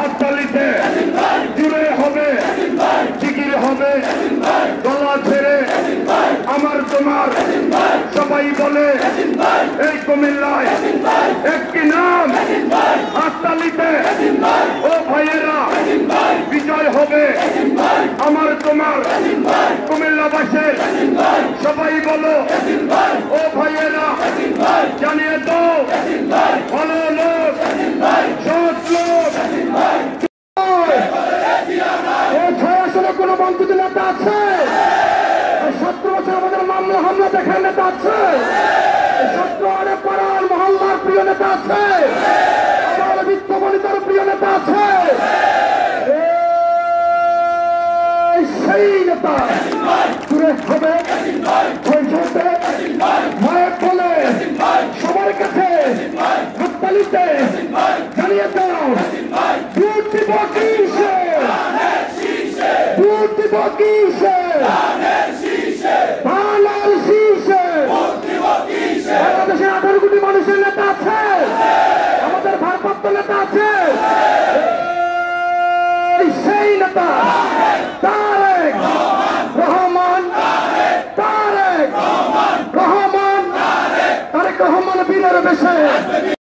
হাততালিতে জুড়ে হবে, জিকির হবে, গলা ছেড়ে আমার তোমার সবাই বলে এই কুমিল্লায় একটি নাম হাততালিতে। ও ভাইয়েরা, বিজয় হবে আমার তোমার কুমিল্লাবাসীর। সবাই বলো ও ভাইয়েরা, জানিয়ে দাও ভালো লোক, সৎ লোক। কোনো বঞ্চিত নেতা আছে? 17 বছর আমাদের মামলা হামলা দেখার নেতা আছে? 17 পাড়ার মহল্লার প্রিয় নেতা আছে? আমার বিত্তবনিতার প্রিয় নেতা আছে? সেই নেতা দূরে হবে, বৈঠকে মায়ের বলে সবার কাছে হাততালিতে জানিয়ে দাও ভোট দিব কিসে, ভোট দিব কিসে, ধানের শীষে। বাংলাদেশের 18 কোটি মানুষের নেতা আছে, আমাদের ভারপ্রাপ্ত নেতা আছে, সেই নেতা তারেক রহমান, তারেক রহমান, তারেক রহমান বীরের বেশে।